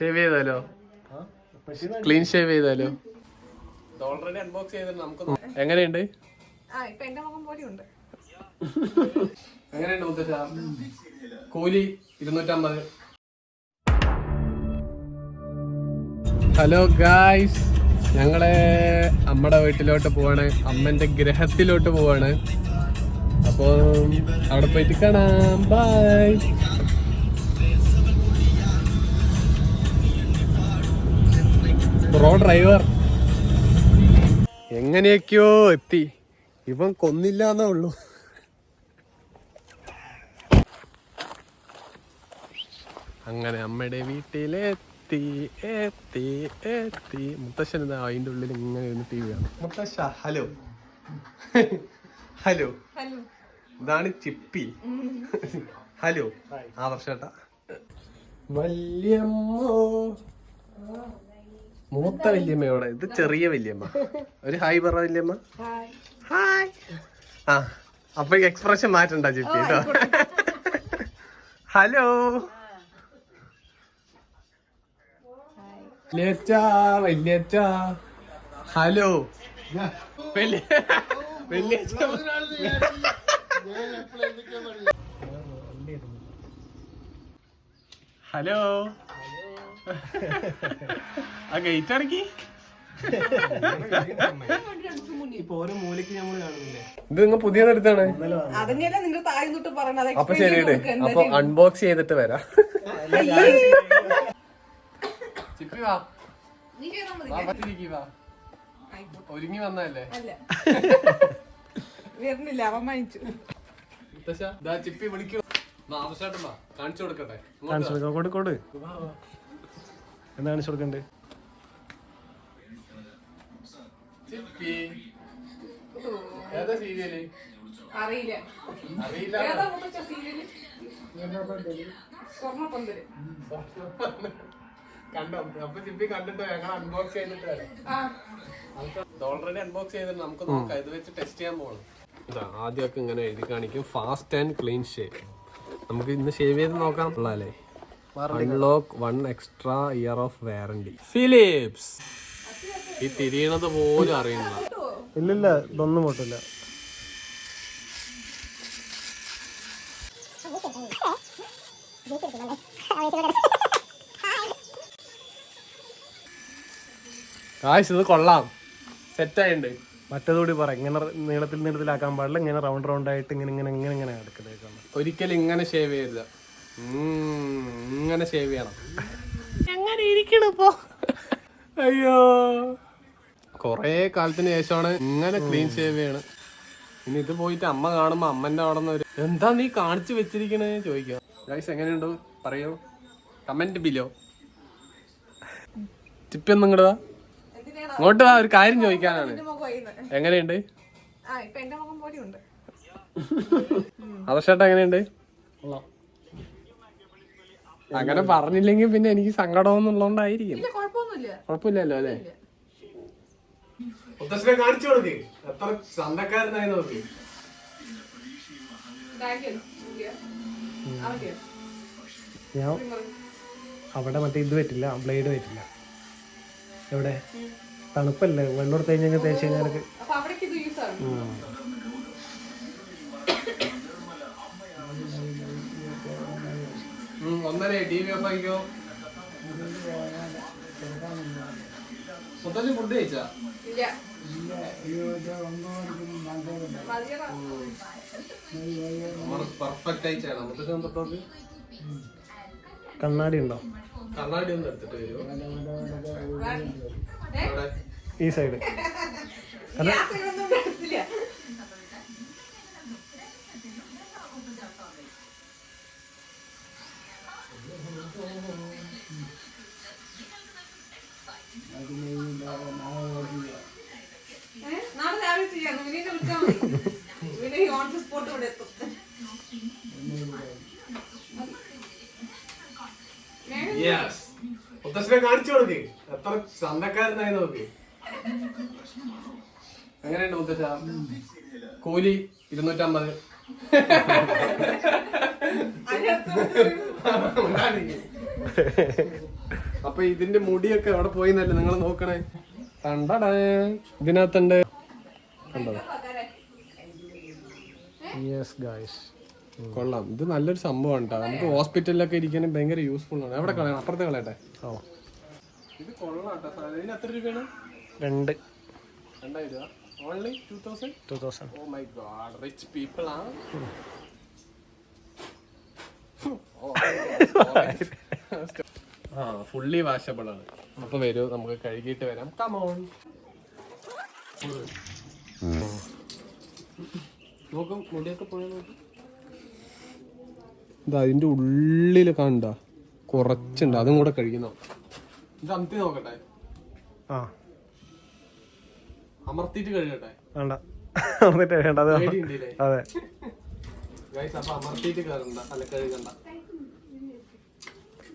Shave ചെയ്താലോ? Clean shave ചെയ്താലോ? Already unbox ചെയ്തിട്ട് നമുക്ക് എങ്ങനെയുണ്ട്? എങ്ങനെയുണ്ട് മുത്തശ്ശ? കൂലി 250. ഹലോ ഗായ്സ്, ഞങ്ങളെ അമ്മയുടെ വീട്ടിലോട്ട് പോവാണ്, അമ്മന്റെ ഗ്രഹത്തിലോട്ട് പോവാണ്. അപ്പൊ അവിടെ പോയിട്ട് കാണാം. ബൈ. പ്രോ ഡ്രൈവർ എങ്ങനെയൊക്കെയോ എത്തി. ഇവൻ കൊന്നില്ലാന്നേ ഉള്ളൂ. അങ്ങനെ അമ്മയുടെ വീട്ടിലെത്തി എത്തി എത്തി. മുത്തശ്ശൻ എന്താ അതിൻ്റെ ഉള്ളിൽ ഇങ്ങനെ ഇരുന്ന് ടി വി കാണും. മുത്തശ്ശ ഹലോ ഹലോ, ഇതാണ് ചിപ്പി. ഹലോ ആദർശേട്ടാ. വല്യമ്മോ, മൂത്ത വല്യമ്മയോടെ, ഇത് ചെറിയ വല്യമ്മ. ഒരു ഹായ് പറ വല്യമ്മ. ഹായ്. ആ അപ്പൊ എക്സ്പ്രഷൻ മാറ്റണ്ട ചിപ്പി കേട്ടോ. ഹലോ വല്യച്ഛാ, വല്യച്ഛാ. ഹലോ വല്യച്ഛ. ഹലോ. ആ ഗേറ്റ് അടക്കി. ഇത് നിങ്ങൾ പുതിയതെടുത്താണ്. അപ്പൊ ശരിയുടെ, അപ്പൊ അൺബോക്സ് ചെയ്തിട്ട് വരാം. ചിപ്പി വാ, ഒരുങ്ങി വന്നല്ലേ? ചിപ്പി വിളിക്കൂ. ആവശ്യമായിട്ടും വാ, കാണിച്ചു കൊടുക്കട്ടെ. കൊടുക്കോട്. എന്താ കാണിച്ചു കൊടുക്കണ്ടേ? ചിപ്പി ഏതാ സീരിയല്? അറിയില്ല. കണ്ടോ? അപ്പൊ ചിപ്പി കണ്ടിട്ടോ? ഞങ്ങൾ അൺബോക്സ് ചെയ്തിട്ട് വരാം. ഓൾറെഡി അൺബോക്സ് ചെയ്തിട്ട് നമുക്ക് നോക്കാം. ഇത് വെച്ച് ടെസ്റ്റ് ചെയ്യാൻ പോകണം. ഇതാ ആദ്യമൊക്കെ ഇങ്ങനെ എഴുതി കാണിക്കും, ഫാസ്റ്റ് ആൻഡ് ക്ലീൻ ഷേവ്. നമുക്ക് ഇന്ന് ഷേവ് ചെയ്ത് നോക്കാം. ഉള്ളല്ലേ? Unlock 1 extra year of warranty. Philips. ഈ തിരിയണത് പോലും അറിയുന്നില്ല. ഇല്ലില്ല, ഇതൊന്നും പൊട്ടില്ല. ഇത് കൊള്ളാം, സെറ്റ് ആയിട്ടുണ്ട്. മറ്റേതുകൂടി പറ, ഇങ്ങനെ നീളത്തിലാക്കാൻ പാടില്ല, ഇങ്ങനെ റൗണ്ട് ആയിട്ട് ഇങ്ങനെ എടുക്കുന്നത്. ഒരിക്കലും ഇങ്ങനെ ഷേവ് ചെയ്യരുത്, ഇങ്ങനെ ഷേവ് ചെയ്യണം. എങ്ങനെ ഇരിക്കണിപ്പോ? അയ്യോ, കൊറേ കാലത്തിന് ശേഷമാണ് ഇങ്ങനെ ക്ലീൻ ഷേവ് ചെയ്യണം. ഇനി ഇത് പോയിട്ട് അമ്മ കാണുമ്പോ അമ്മന്റെ അവിടെ നിന്ന് എന്താ നീ കാണിച്ചു വെച്ചിരിക്കണേ ചോദിക്കാം. ഗൈസ് എങ്ങനെയുണ്ടോ പറയോ, കമന്റ് ബിലോ. ചിപ്പി ഒന്നും ഇങ്ങോട്ട് വാ, ഇങ്ങോട്ട് വാ, ഒരു കാര്യം ചോദിക്കാനാണ്. എങ്ങനെയുണ്ട്? ആദർശേട്ടാ എങ്ങനെയുണ്ട്? അങ്ങനെ പറഞ്ഞില്ലെങ്കിൽ പിന്നെ എനിക്ക് സങ്കടം എന്നുള്ളതുകൊണ്ടായിരിക്കും. കുഴപ്പമില്ലല്ലോ അല്ലേ? മുത്തശ്ശനെ കാണിച്ചു കൊടുക്ക്, എത്ര സ്വന്തക്കാരനായി നോക്കി. ഞാൻ അവിടെ മറ്റേ ഇത് പറ്റില്ല, ബ്ലേഡ് പറ്റില്ല. എവിടെ തണുപ്പല്ലേ, വെള്ളം എടുത്ത് കഴിഞ്ഞാൽ തേച്ച് കഴിഞ്ഞാൽ ഒന്നര ടിവി ഓഫ് ആയിക്കോ. മുത്തശ്ശി ഫുഡ് കഴിച്ചാ? പെർഫെക്റ്റ് ആയിട്ടാണ് മുത്തശ്ശി തൊട്ടോക്ക്. കണ്ണാടി ഉണ്ടോ? കണ്ണാടി ഒന്ന് എടുത്തിട്ട് വരുമോ? ഈ സൈഡ് മുത്തശ്ശനെ കാണിച്ചു കൊടുക്ക്, എത്ര സ്വന്തക്കാരനായി നോക്കി. എങ്ങനെയുണ്ട് മുത്തശ്ശ? കൂലി 250. അപ്പൊ ഇതിന്റെ മുടിയൊക്കെ അവിടെ പോയിന്നല്ലേ നിങ്ങൾ നോക്കണേ. കണ്ടടേ ഇതിനകത്തുണ്ട്, കണ്ടോ? യെസ് ഗായ്സ്, കൊള്ളാം. ഇത് നല്ലൊരു സംഭവമാണ് കേട്ടോ. നമുക്ക് ഹോസ്പിറ്റലിലൊക്കെ ഇരിക്കാനും ഭയങ്കര യൂസ്ഫുൾ ആണ്. എവിടെ കളയണം? അപ്പുറത്തെ കളയട്ടെ. ഓ ഇത് കൊള്ളാം കേട്ടോ. ഇതിന് എത്ര രൂപയാണ്? 2000 രൂപ. Only 2000. Oh my God, rich people ആ. ഫുള്ളി വാഷബിൾ ആണ്. അപ്പൊ വരൂ, നമുക്ക് കഴുകിയിട്ട് വരാം. കമോൺ. നോക്കും മുടിയൊക്കെ പോയി നോക്കും. ഇത് അതിന്റെ ഉള്ളില് കണ്ട കുറച്ചുണ്ട്, അതും കൂടെ കഴിക്കുന്നോ. ഇത് അമർത്തി നോക്കട്ടെ, അമർത്തിട്ട് കഴുകട്ടെ. വേണ്ട വേണ്ട, അതെ ഗൈസ്, അപ്പൊ അമർത്തിട്ട് കയറണ്ട, അല്ല കഴുകണ്ട.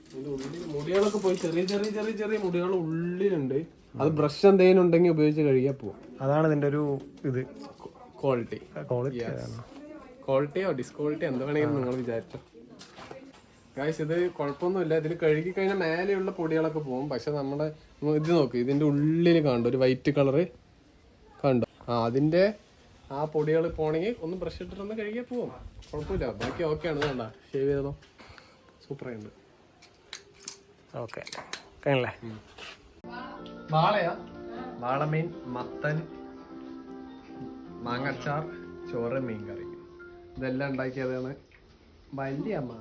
ഇതിന്റെ ഉള്ളിൽ മുടികളൊക്കെ പോയി, ചെറിയ ചെറിയ ചെറിയ ചെറിയ മുടികൾ ഉള്ളിലുണ്ട്. അത് ബ്രഷ് എന്തെങ്കിലും ഉണ്ടെങ്കിൽ ഉപയോഗിച്ച് കഴുകിയാൽ പോവും. അതാണ് ഇതിന്റെ ഒരു ഇത് ക്വാളിറ്റിയോ ഡിസ്ക്വാളിറ്റിയോ എന്ത് വേണമെങ്കിലും നിങ്ങൾ വിചാരിച്ചു. ഗൈസ്, ഇത് കുഴപ്പമൊന്നുമില്ല. ഇതിൽ കഴുകി കഴിഞ്ഞാൽ മേലെയുള്ള പൊടികളൊക്കെ പോകും. പക്ഷെ നമ്മുടെ ഇത് നോക്ക്, ഇതിന്റെ ഉള്ളിൽ കണ്ടു ഒരു വൈറ്റ് കളറ് കണ്ടു. അതിന്റെ ആ പൊടികൾ പോണെങ്കിൽ ഒന്ന് ബ്രഷ് ഇട്ടിട്ടൊന്ന് കഴുകിയാൽ പോവും. കുഴപ്പമില്ല, ബാക്കി ഓക്കെ ആണ്. കണ്ട ഷേവ് ചെയ്തോ, സൂപ്പറായിട്ടുണ്ട്. ഓക്കെ കഴിഞ്ഞല്ലേ? വാളയാ? വാളമീൻ, മത്തൻ, മാങ്ങച്ചാർ, ചോറ്, മീൻ കറി, ഇതെല്ലാം ഉണ്ടാക്കിയതാണ് വലിയ അമ്മ.